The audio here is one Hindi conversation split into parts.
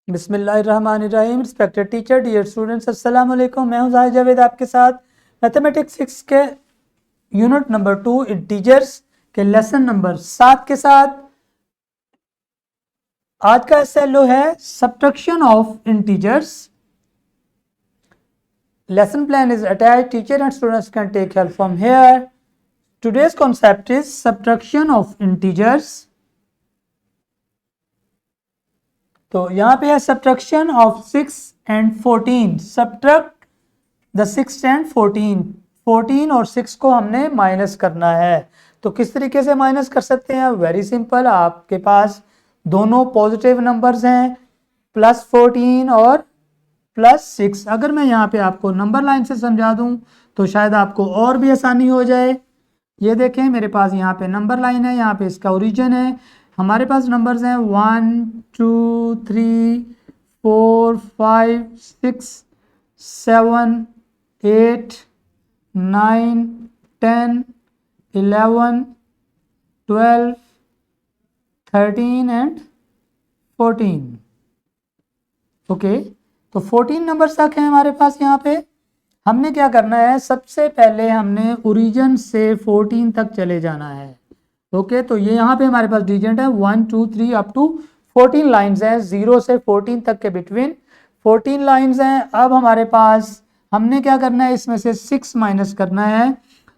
बिस्मिल्लाहिर्रहमानिर्रहीम। रिस्पेक्टेड टीचर, डियर स्टूडेंट्स, अस्सलाम वालेकुम। मैं हूं जाहिद जावेद आपके साथ मैथमेटिक्स 6 के यूनिट नंबर 2 इंटीजर्स के लेसन नंबर 7 के साथ। आज का एसएलओ है subtraction of integers. Lesson plan is attached, teacher and students can take help from here. Today's concept is subtraction of integers. तो यहाँ पे है subtraction of 6 and 14। Subtract the 6 and 14। 14 और 6 को हमने माइनस करना है। तो किस तरीके से माइनस कर सकते हैं? Very simple. आपके पास दोनों पॉजिटिव नंबर्स हैं, +14 और +6। अगर मैं यहाँ पे आपको नंबर लाइन से समझा दूं तो शायद आपको और भी आसानी हो जाए। ये देखें, मेरे पास यहाँ पे नंबर लाइन है, यहाँ पे इसका ओरिजिन है। हमारे पास नंबर्स हैं 1 2 3 4 5 6 7 8 9 10 11 12 13 एंड 14। ओके, तो 14 नंबर्स तक हैं हमारे पास। यहाँ पे हमने क्या करना है, सबसे पहले हमने ओरिजिन से 14 तक चले जाना है। ओके, तो ये यहाँ पे हमारे पास डिजिट है 1 2 3 अप टू 14 लाइन्स हैं। 0 से 14 तक के बिटवीन 14 लाइन्स हैं। अब हमारे पास हमने क्या करना है, इसमें से 6 माइनस करना है।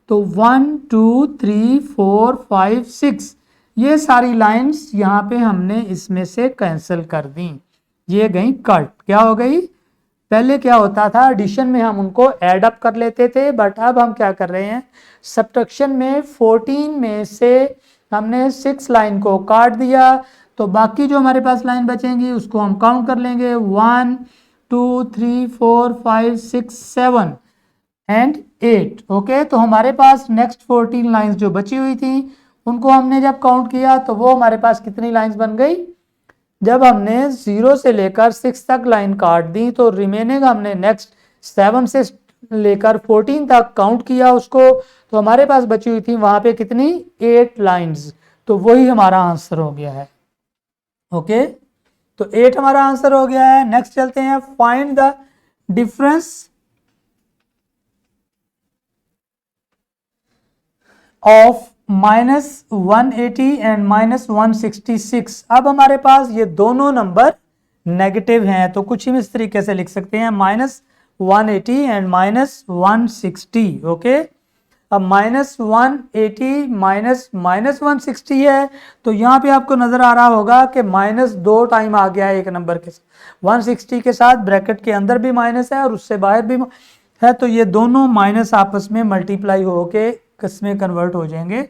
तो 1 2 3 4 5 6 ये सारी लाइन्स यहाँ पे हमने इसमें से कैंसिल कर दी। ये गई कट। क्या हो गई? पहले क्या होता था, एडिशन में हम उनको ऐड अप कर लेते थे, बट अब हम क्या कर रहे हैं, सब्ट्रैक्शन में 14 में से हमने 6 लाइन को काट दिया। तो बाकी जो हमारे पास लाइन बचेंगी उसको हम काउंट कर लेंगे 1 2 3 4 5 6 7 एंड 8। ओके, तो हमारे पास नेक्स्ट 14 लाइंस जो बची हुई थी उनको हमने जब काउंट किया तो वो हमारे पास कितनी लाइंस बन गई? जब हमने 0 से लेकर 6 तक लाइन काट दी तो रिमेनिंग हमने नेक्स्ट 7 से लेकर 14 तक काउंट किया उसको, तो हमारे पास बची हुई थी वहां पे कितनी? 8 लाइंस। तो वही हमारा आंसर हो गया है। ओके, तो 8 हमारा आंसर हो गया है। नेक्स्ट चलते हैं, find the difference of -180 and -166। अब हमारे पास ये दोनों नंबर नेगेटिव हैं, तो कुछ ही इस तरीके से लिख सकते हैं -180 एंड -160। ओके, अब -180 -160 है, तो यहाँ पे आपको नजर आ रहा होगा कि -2 टाइम आ गया है एक नंबर के साथ। 160 के साथ ब्रैकेट के अंदर भी माइनस है और उससे बाहर भी है, तो ये दोनों माइनस आपस में मल्टीप्लाई होके किस में कन्वर्ट हो जाएंगे?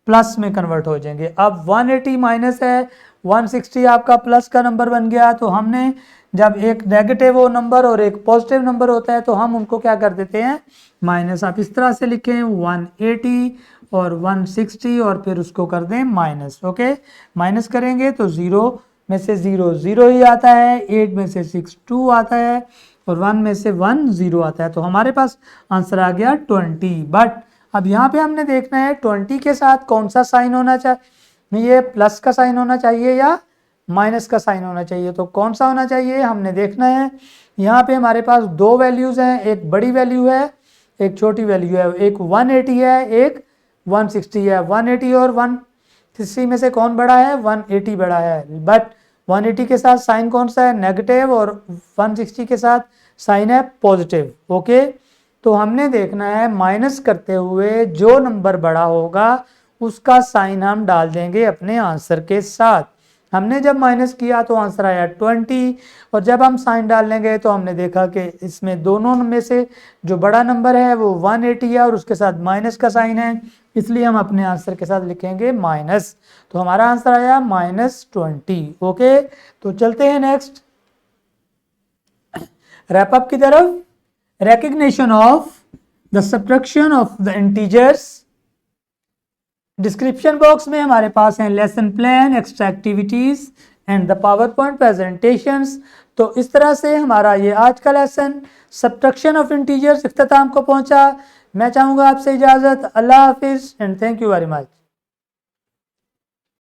प्लस में कन्वर्ट हो जाएंगे। अब 180 माइनस है, 160 आपका प्लस का नंबर बन गया। तो हमने जब एक नेगेटिव हो नंबर और एक पॉजिटिव नंबर होता है तो हम उनको क्या कर देते हैं? माइनस। आप इस तरह से लिखें 180 और 160 और फिर उसको कर दें माइनस। ओके, माइनस करेंगे तो 0 में से 0 0 ही आता है, 8 में से 6 2 आता है और 1 में से 1 0 आता है। तो हमारे पास आंसर आ गया 20। बट अब यहाँ पे हमने देखना है 20 के साथ कौन सा साइन होना चाहिए, ये प्लस का साइन होना चाहिए या माइनस का साइन होना चाहिए। तो कौन सा होना चाहिए हमने देखना है। यहाँ पे हमारे पास दो वैल्यूज हैं, एक बड़ी वैल्यू है एक छोटी वैल्यू है। एक 180 है, एक 160 है। 180 और 160 में से कौन बड़ा है? 180 बड़ा है। बट 180 के साथ साइन कौन सा है? नेगेटिव, और 160 के साथ साइन है पॉजिटिव। ओके, तो हमने देखना है माइनस करते हुए जो नंबर बड़ा होगा उसका साइन हम डाल देंगे अपने आंसर के साथ। हमने जब माइनस किया तो आंसर आया 20 और जब हम साइन डाल लेंगे तो हमने देखा कि इसमें दोनों में से जो बड़ा नंबर है वो 180 है और उसके साथ माइनस का साइन है, इसलिए हम अपने आंसर के साथ लिखेंगे माइनस। तो हमारा आंसर आया -20। ओके, तो चलते हैं नेक्स्ट रैप अप की तरफ। Recognition of the subtraction of the integers। Description box में हमारे पास है lesson plan, extra activities and the power point presentations. तो इस तरह से हमारा ये आज का लेसन सब्ट्रैक्शन ऑफ इंटीजर्स इख्तिताम को पहुंचा। मैं चाहूंगा आपसे इजाजत। अल्लाह हाफिज and thank you very much.